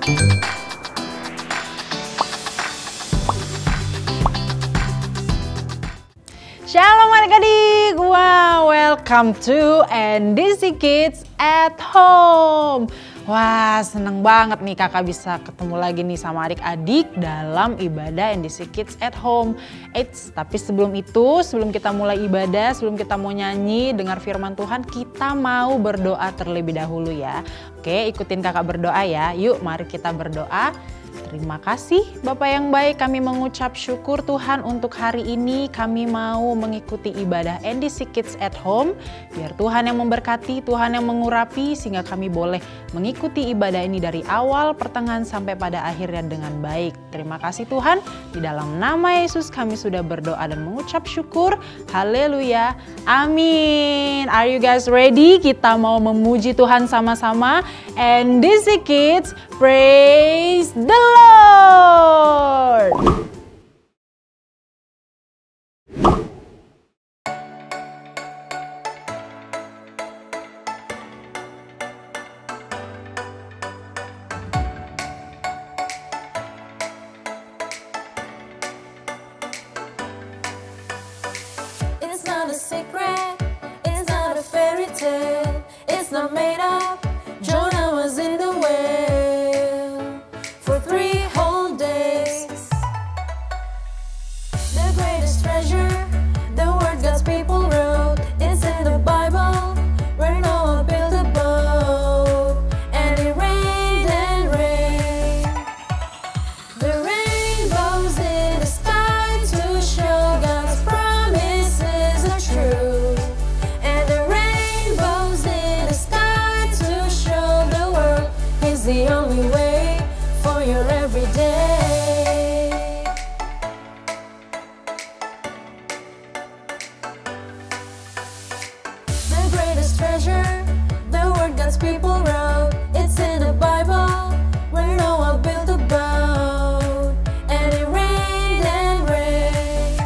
Shalom adik-adik, wow, welcome to NDC Kids at Home. Wah, seneng banget nih kakak bisa ketemu lagi nih sama adik-adik dalam ibadah NDC Kids at Home. Tapi sebelum itu, sebelum kita mulai ibadah, sebelum kita mau nyanyi, dengar firman Tuhan, kita mau berdoa terlebih dahulu ya. Oke, ikutin kakak berdoa ya. Yuk, mari kita berdoa. Terima kasih Bapak yang baik, kami mengucap syukur Tuhan untuk hari ini kami mau mengikuti ibadah NDC Kids at Home. Biar Tuhan yang memberkati, Tuhan yang mengurapi sehingga kami boleh mengikuti ibadah ini dari awal, pertengahan sampai pada akhirnya dengan baik. Terima kasih Tuhan, di dalam nama Yesus kami sudah berdoa dan mengucap syukur. Haleluya, amin. Are you guys ready? Kita mau memuji Tuhan sama-sama. NDC Kids, praise the Lord. It's not a secret, it's not a fairy tale, it's not made up. Jonah was in the whale for 3 whole days. The greatest treasure, the word God's people wrote, it's in the Bible, where Noah built a boat, and it rained and rained. The rainbows in the sky to show God's promises are true, and the rainbows in the sky to show the world is the only way for your everyday. The greatest treasure, the word God's people wrote, it's in the Bible, where Noah built a boat, and it rained and rained.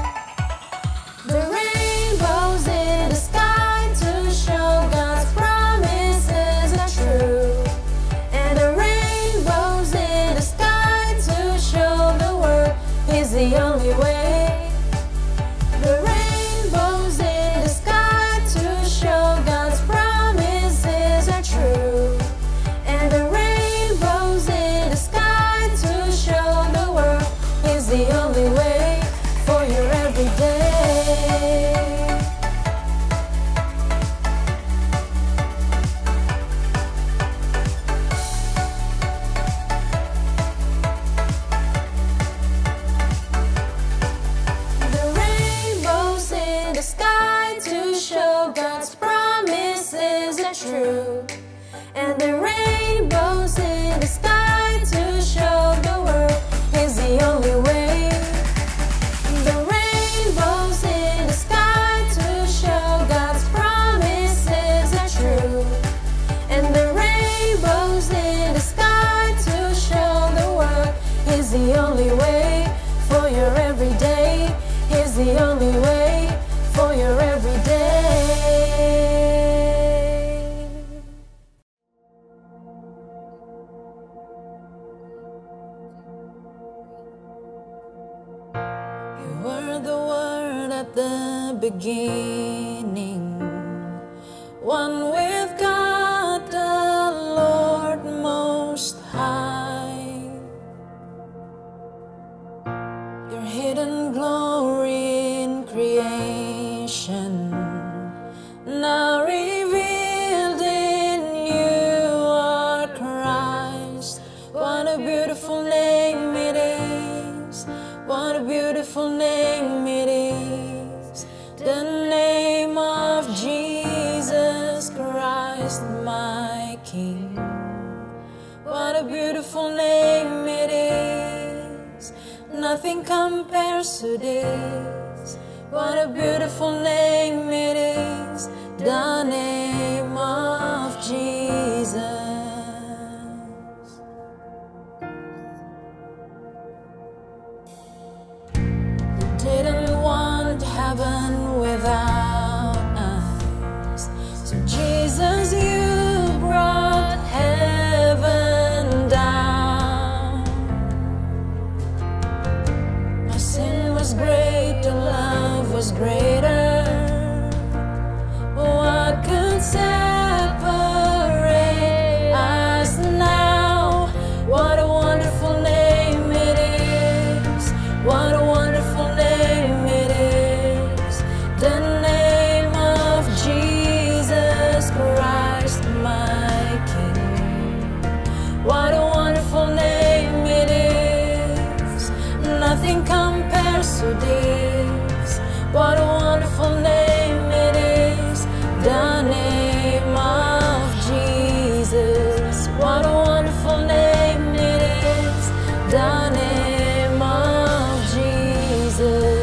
The rainbows in the sky to show God's promises are true, and the rainbows in the sky to show the world is the only way. The rainbows in the sky to show God's promises are true, and the rainbows in the sky to show the world is the only way for your everyday. The rainbows in the sky to show God's promises are true, and the rainbows in the sky to show the world is the only way. The rainbows in the sky to show God's promises are true, and the rainbows in the sky to show the world is the only way for your everyday. Is the only way for your everyday. You were the word at the beginning, one with God the Lord Most High. Your hidden glory in creation, now revealed in you are Christ. What a beautiful name it is, what a beautiful name it is, the name of Jesus Christ my King. What a beautiful name it is, nothing compares to this. What a beautiful name it is, the name of Jesus. You didn't want heaven without us, so Jesus, you brought heaven down. separate us now. What a wonderful name it is. What a wonderful name it is. The name of Jesus Christ, my King. What a wonderful name it is. Nothing compares to this. What a wonderful name it is. The name of Jesus. What a wonderful name it is. The name of Jesus.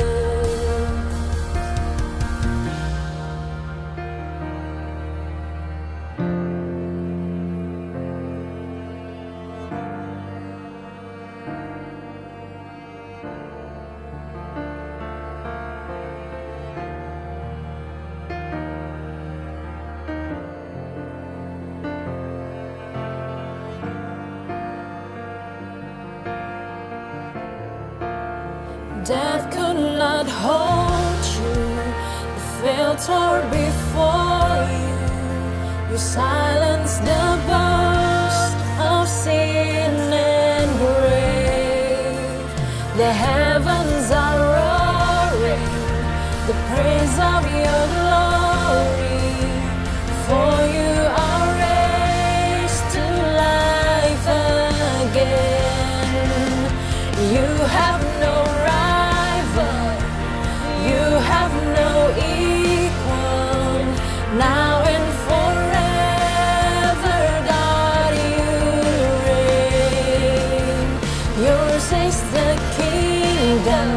Death could not hold you. The veil tore before you. You silenced the boast of sin and grave. The heavens are roaring the praise of your glory. For you are raised to life again. You have no rival, you have no equal. Now and forever, God, you reign. Yours is the kingdom,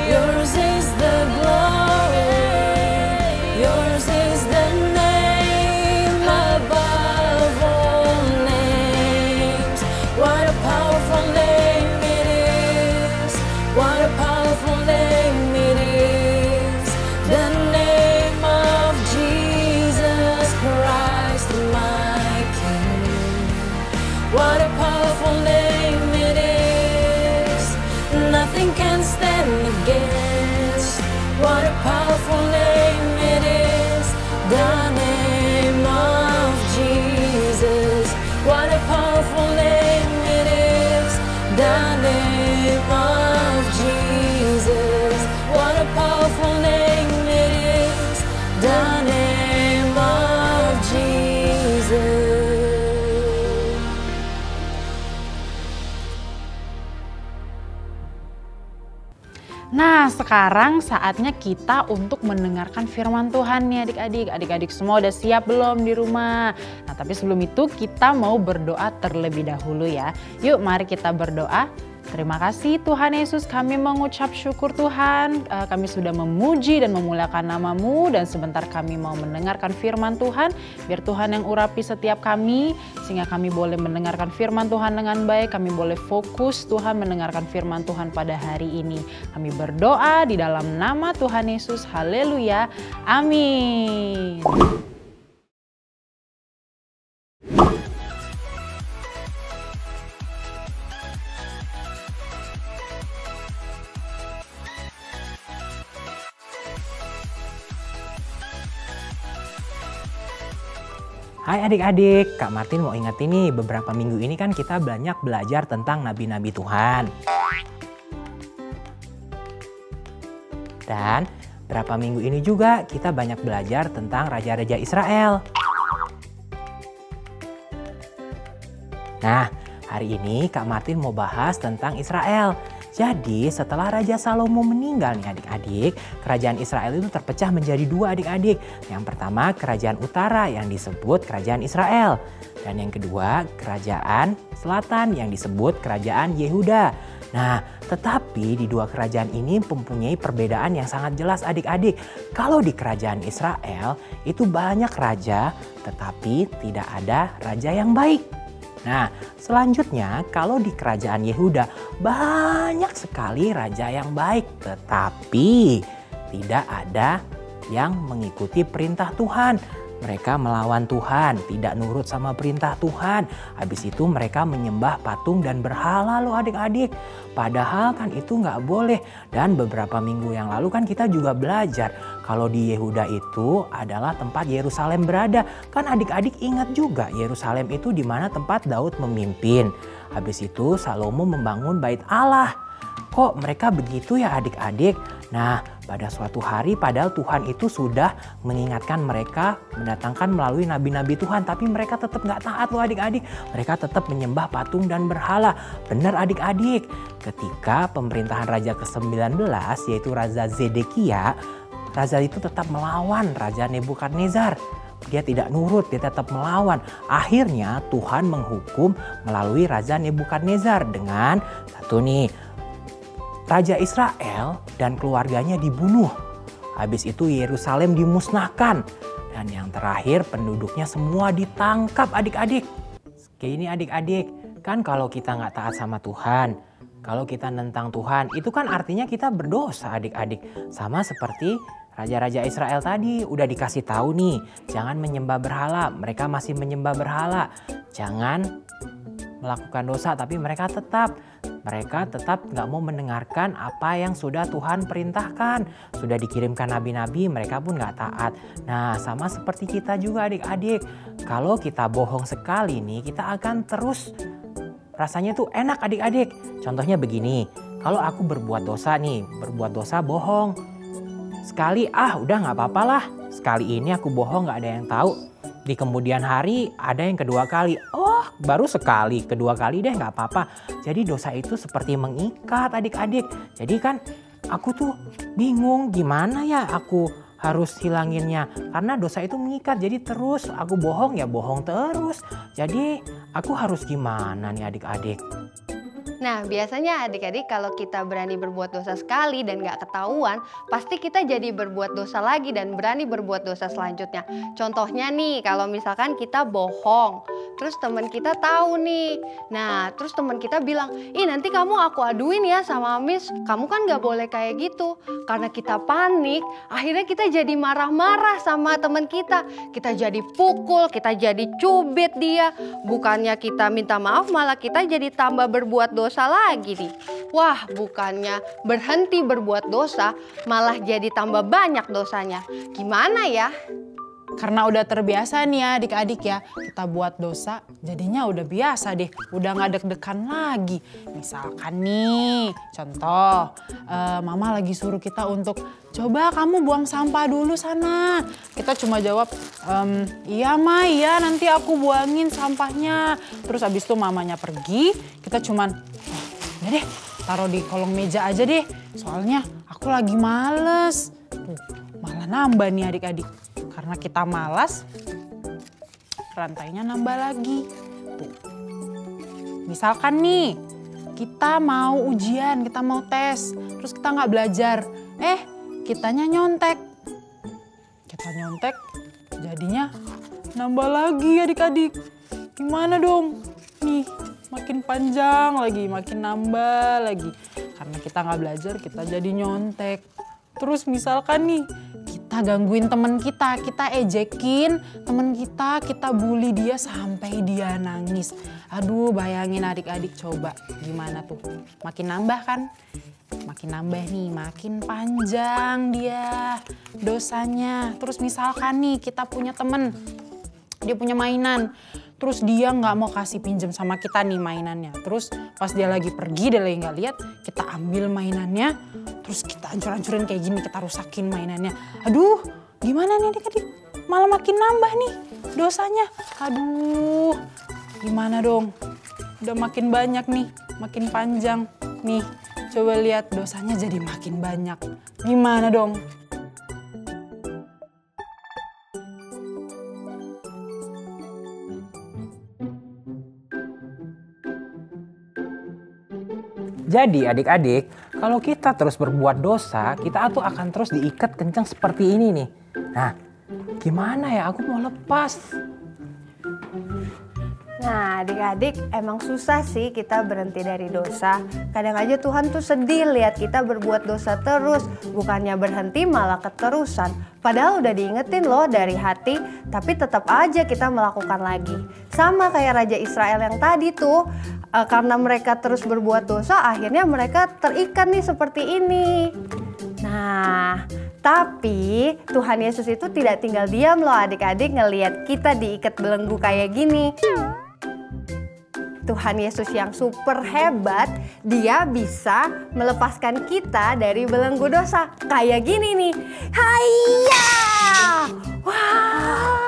yours is the glory, yours is the name above all names. What a powerful name it is. What a powerful name it is. The name of Jesus Christ, my King. What a powerful name it is. Nothing can stand against. What a powerful name it is. The name of Jesus. What a powerful name it is. The name of Jesus. What a powerful name it is. The name of Jesus. Nah, sekarang saatnya kita untuk mendengarkan firman Tuhan nih adik-adik. Adik-adik semua udah siap belum di rumah? Nah, tapi sebelum itu kita mau berdoa terlebih dahulu ya. Yuk mari kita berdoa. Terima kasih Tuhan Yesus, kami mengucap syukur Tuhan, kami sudah memuji dan memuliakan nama-Mu, dan sebentar kami mau mendengarkan firman Tuhan. Biar Tuhan yang urapi setiap kami, sehingga kami boleh mendengarkan firman Tuhan dengan baik, kami boleh fokus Tuhan mendengarkan firman Tuhan pada hari ini. Kami berdoa di dalam nama Tuhan Yesus, haleluya, amin. Hai adik-adik, Kak Martin mau ingetin nih, beberapa minggu ini kan kita banyak belajar tentang nabi-nabi Tuhan. Dan berapa minggu ini juga kita banyak belajar tentang raja-raja Israel. Nah, hari ini Kak Martin mau bahas tentang Israel. Jadi setelah Raja Salomo meninggal nih adik-adik, kerajaan Israel itu terpecah menjadi dua adik-adik. Yang pertama kerajaan utara yang disebut kerajaan Israel. Dan yang kedua kerajaan selatan yang disebut kerajaan Yehuda. Nah, tetapi di dua kerajaan ini mempunyai perbedaan yang sangat jelas adik-adik. Kalau di kerajaan Israel itu banyak raja, tetapi tidak ada raja yang baik. Nah, selanjutnya kalau di kerajaan Yehuda banyak sekali raja yang baik, tetapi tidak ada yang mengikuti perintah Tuhan. mereka melawan Tuhan, tidak nurut sama perintah Tuhan. Habis itu mereka menyembah patung dan berhala loh adik-adik. Padahal kan itu nggak boleh. Dan beberapa minggu yang lalu kan kita juga belajar kalau di Yehuda itu adalah tempat Yerusalem berada. Kan adik-adik ingat juga Yerusalem itu di mana tempat Daud memimpin. Habis itu Salomo membangun bait Allah. Kok mereka begitu ya adik-adik? Nah, pada suatu hari padahal Tuhan itu sudah mengingatkan mereka mendatangkan melalui nabi-nabi Tuhan. Tapi mereka tetap gak taat loh adik-adik. Mereka tetap menyembah patung dan berhala. Benar adik-adik. Ketika pemerintahan Raja ke-19 yaitu Raja Zedekia. Raja itu tetap melawan Raja Nebukadnezar. Dia tidak nurut, dia tetap melawan. Akhirnya Tuhan menghukum melalui Raja Nebukadnezar dengan satu nih. Raja Israel dan keluarganya dibunuh. Habis itu Yerusalem dimusnahkan. Dan yang terakhir penduduknya semua ditangkap adik-adik. Kayak ini adik-adik. Kan kalau kita nggak taat sama Tuhan. Kalau kita nentang Tuhan itu kan artinya kita berdosa adik-adik. Sama seperti Raja-Raja Israel tadi udah dikasih tahu nih. Jangan menyembah berhala. Mereka masih menyembah berhala. Jangan melakukan dosa tapi mereka tetap nggak mau mendengarkan apa yang sudah Tuhan perintahkan. Sudah dikirimkan nabi-nabi, mereka pun nggak taat. Nah, sama seperti kita juga adik-adik. Kalau kita bohong sekali nih, kita akan terus rasanya tuh enak adik-adik. Contohnya begini, kalau aku berbuat dosa nih, bohong. Sekali udah nggak apa-apa lah. Sekali ini aku bohong nggak ada yang tahu. Di kemudian hari ada yang kedua kali. Oh, baru sekali, kedua kali deh nggak apa-apa. Jadi dosa itu seperti mengikat adik-adik. Jadi kan aku tuh bingung gimana ya aku harus hilanginnya. Karena dosa itu mengikat, jadi terus aku bohong ya bohong terus. Jadi aku harus gimana nih adik-adik? Nah, biasanya adik-adik kalau kita berani berbuat dosa sekali dan gak ketahuan, pasti kita jadi berbuat dosa lagi dan berani berbuat dosa selanjutnya. Contohnya nih, kalau misalkan kita bohong, terus teman kita tahu nih. Nah, terus teman kita bilang, ih nanti kamu aku aduin ya sama Miss, kamu kan gak boleh kayak gitu. Karena kita panik, akhirnya kita jadi marah-marah sama teman kita. Kita jadi pukul, kita jadi cubit dia. Bukannya kita minta maaf, malah kita jadi tambah berbuat dosa lagi nih. Wah, bukannya berhenti berbuat dosa, malah jadi tambah banyak dosanya. Gimana ya? Karena udah terbiasa nih ya adik-adik ya, kita buat dosa jadinya udah biasa deh, udah gak deg-degan lagi. Misalkan nih, contoh mama lagi suruh kita untuk coba kamu buang sampah dulu sana. Kita cuma jawab, iya ma, iya nanti aku buangin sampahnya. Terus abis itu mamanya pergi, kita cuman, udah deh taruh di kolong meja aja deh. Soalnya aku lagi males. Tuh, malah nambah nih adik-adik. Karena kita malas, rantainya nambah lagi. Tuh. Misalkan nih, kita mau ujian, kita mau tes, terus kita nggak belajar. Kitanya nyontek. Kita nyontek, jadinya nambah lagi adik-adik. Gimana dong? Nih, makin panjang lagi, makin nambah lagi. Karena kita nggak belajar, kita jadi nyontek. Terus misalkan nih, kita gangguin teman kita ejekin teman kita bully dia sampai dia nangis. Aduh, bayangin adik-adik coba gimana tuh. Makin nambah kan? Makin nambah nih, makin panjang dia dosanya. Terus misalkan nih kita punya temen, dia punya mainan. Terus dia nggak mau kasih pinjam sama kita nih mainannya. Terus pas dia lagi pergi, dia lagi nggak lihat, kita ambil mainannya. Terus kita hancur-hancurin kayak gini, kita rusakin mainannya. Aduh, gimana nih adik-adik? Malah makin nambah nih dosanya. Aduh, gimana dong? Udah makin banyak nih, makin panjang. Nih, coba lihat dosanya jadi makin banyak. Gimana dong? Jadi adik-adik, kalau kita terus berbuat dosa, kita tuh akan terus diikat kencang seperti ini nih. Nah, gimana ya? Aku mau lepas. Nah adik-adik, emang susah sih kita berhenti dari dosa. Kadang aja Tuhan tuh sedih lihat kita berbuat dosa terus. Bukannya berhenti malah keterusan. Padahal udah diingetin loh dari hati, tapi tetap aja kita melakukan lagi. Sama kayak Raja Israel yang tadi tuh, karena mereka terus berbuat dosa, akhirnya mereka terikat nih seperti ini. Nah, tapi Tuhan Yesus itu tidak tinggal diam loh adik-adik ngelihat kita diikat belenggu kayak gini. Tuhan Yesus yang super hebat, dia bisa melepaskan kita dari belenggu dosa. Kayak gini nih. Hayya! Wah!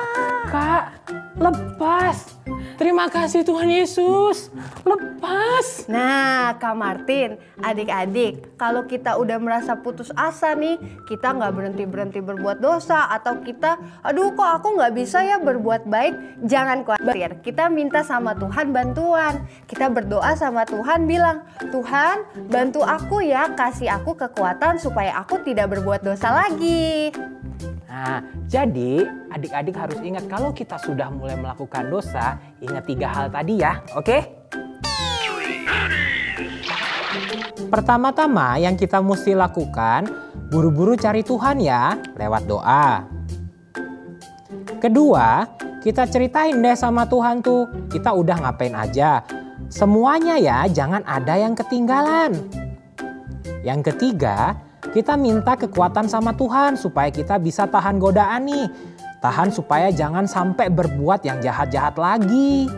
Kak, lepas. Terima kasih Tuhan Yesus. Lepas. Nah, Kak Martin, adik-adik, kalau kita udah merasa putus asa nih, kita nggak berhenti-berhenti berbuat dosa, atau kita, aduh kok aku nggak bisa ya berbuat baik, jangan khawatir. Kita minta sama Tuhan bantuan. Kita berdoa sama Tuhan, bilang, Tuhan bantu aku ya, kasih aku kekuatan supaya aku tidak berbuat dosa lagi. Nah, jadi adik-adik harus ingat kalau kita sudah mulai melakukan dosa, ingat 3 hal tadi ya, oke? Pertama-tama yang kita mesti lakukan, buru-buru cari Tuhan ya, lewat doa. Kedua, kita ceritain deh sama Tuhan tuh, kita udah ngapain aja. Semuanya ya, jangan ada yang ketinggalan. Yang ketiga, kita minta kekuatan sama Tuhan supaya kita bisa tahan godaan nih. Tahan supaya jangan sampai berbuat yang jahat-jahat lagi.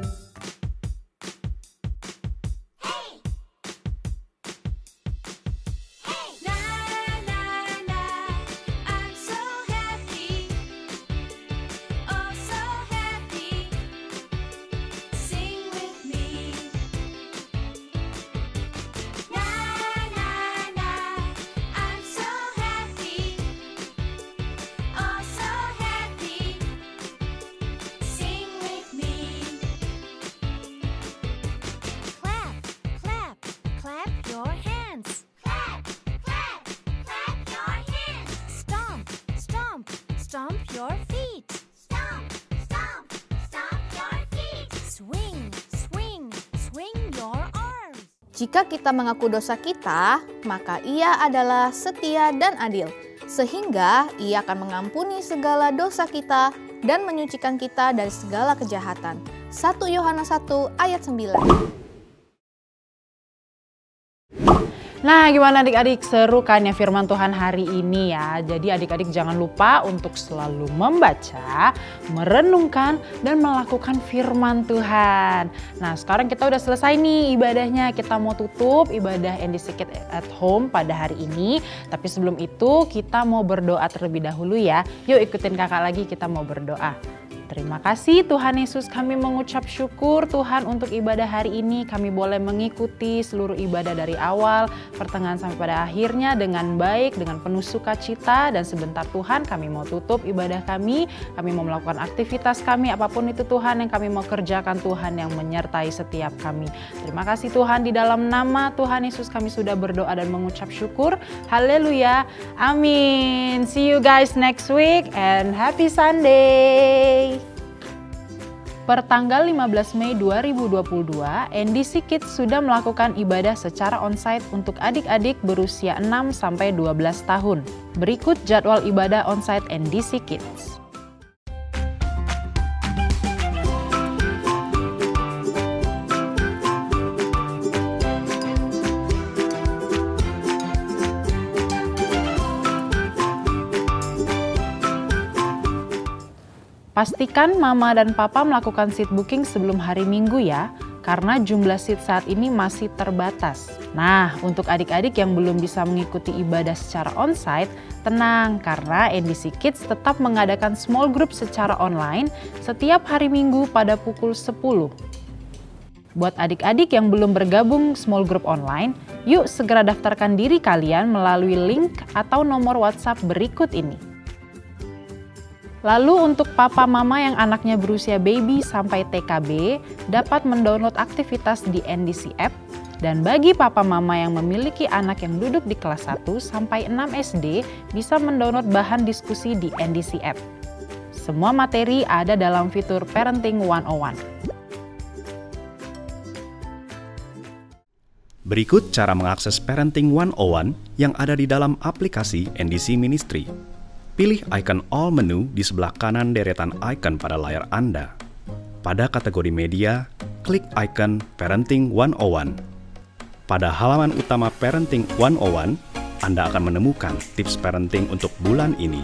Stomp your feet. Stomp, stomp, stomp your feet. Swing, swing, swing your arms. Jika kita mengaku dosa kita, maka Ia adalah setia dan adil, sehingga Ia akan mengampuni segala dosa kita dan menyucikan kita dari segala kejahatan. 1 Yohanes 1 ayat 9. Nah, gimana adik-adik, seru kan ya firman Tuhan hari ini ya. Jadi adik-adik jangan lupa untuk selalu membaca, merenungkan, dan melakukan firman Tuhan. Nah, sekarang kita udah selesai nih ibadahnya. Kita mau tutup ibadah NDC Kids at Home pada hari ini. Tapi sebelum itu kita mau berdoa terlebih dahulu ya. Yuk ikutin kakak lagi, kita mau berdoa. Terima kasih Tuhan Yesus, kami mengucap syukur Tuhan untuk ibadah hari ini. Kami boleh mengikuti seluruh ibadah dari awal, pertengahan sampai pada akhirnya dengan baik, dengan penuh sukacita. Dan sebentar Tuhan kami mau tutup ibadah kami mau melakukan aktivitas kami, apapun itu Tuhan yang kami mau kerjakan, Tuhan yang menyertai setiap kami. Terima kasih Tuhan, di dalam nama Tuhan Yesus kami sudah berdoa dan mengucap syukur. Haleluya, amin. See you guys next week and happy Sunday. Pertanggal 15 Mei 2022, NDC Kids sudah melakukan ibadah secara onsite untuk adik-adik berusia 6-12 tahun. Berikut jadwal ibadah onsite NDC Kids. Pastikan mama dan papa melakukan seat booking sebelum hari Minggu ya, karena jumlah seat saat ini masih terbatas. Nah, untuk adik-adik yang belum bisa mengikuti ibadah secara onsite, tenang karena NDC Kids tetap mengadakan small group secara online setiap hari Minggu pada pukul 10. Buat adik-adik yang belum bergabung small group online, yuk segera daftarkan diri kalian melalui link atau nomor WhatsApp berikut ini. Lalu untuk papa mama yang anaknya berusia baby sampai TKB dapat mendownload aktivitas di NDC App, dan bagi papa mama yang memiliki anak yang duduk di kelas 1 sampai 6 SD bisa mendownload bahan diskusi di NDC App. Semua materi ada dalam fitur Parenting 101. Berikut cara mengakses Parenting 101 yang ada di dalam aplikasi NDC Ministry. Pilih icon All menu di sebelah kanan deretan icon pada layar Anda. Pada kategori media, klik icon Parenting 101. Pada halaman utama Parenting 101, Anda akan menemukan tips parenting untuk bulan ini.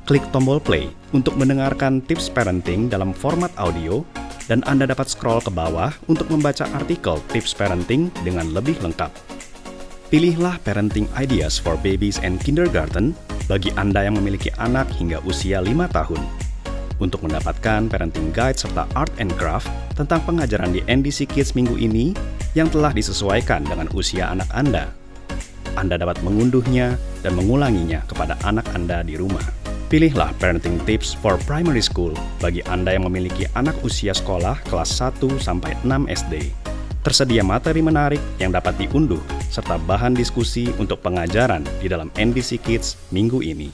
Klik tombol play untuk mendengarkan tips parenting dalam format audio, dan Anda dapat scroll ke bawah untuk membaca artikel tips parenting dengan lebih lengkap. Pilihlah Parenting Ideas for Babies and Kindergarten bagi Anda yang memiliki anak hingga usia 5 tahun. Untuk mendapatkan parenting guide serta art and craft tentang pengajaran di NDC Kids minggu ini yang telah disesuaikan dengan usia anak Anda. Anda dapat mengunduhnya dan mengulanginya kepada anak Anda di rumah. Pilihlah Parenting Tips for Primary School bagi Anda yang memiliki anak usia sekolah kelas 1-6 SD. Tersedia materi menarik yang dapat diunduh, serta bahan diskusi untuk pengajaran di dalam NDC Kids minggu ini.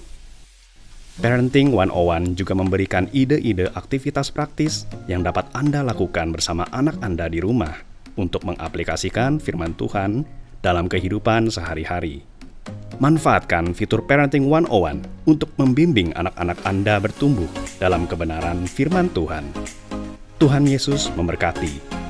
Parenting 101 juga memberikan ide-ide aktivitas praktis yang dapat Anda lakukan bersama anak Anda di rumah untuk mengaplikasikan firman Tuhan dalam kehidupan sehari-hari. Manfaatkan fitur Parenting 101 untuk membimbing anak-anak Anda bertumbuh dalam kebenaran firman Tuhan. Tuhan Yesus memberkati.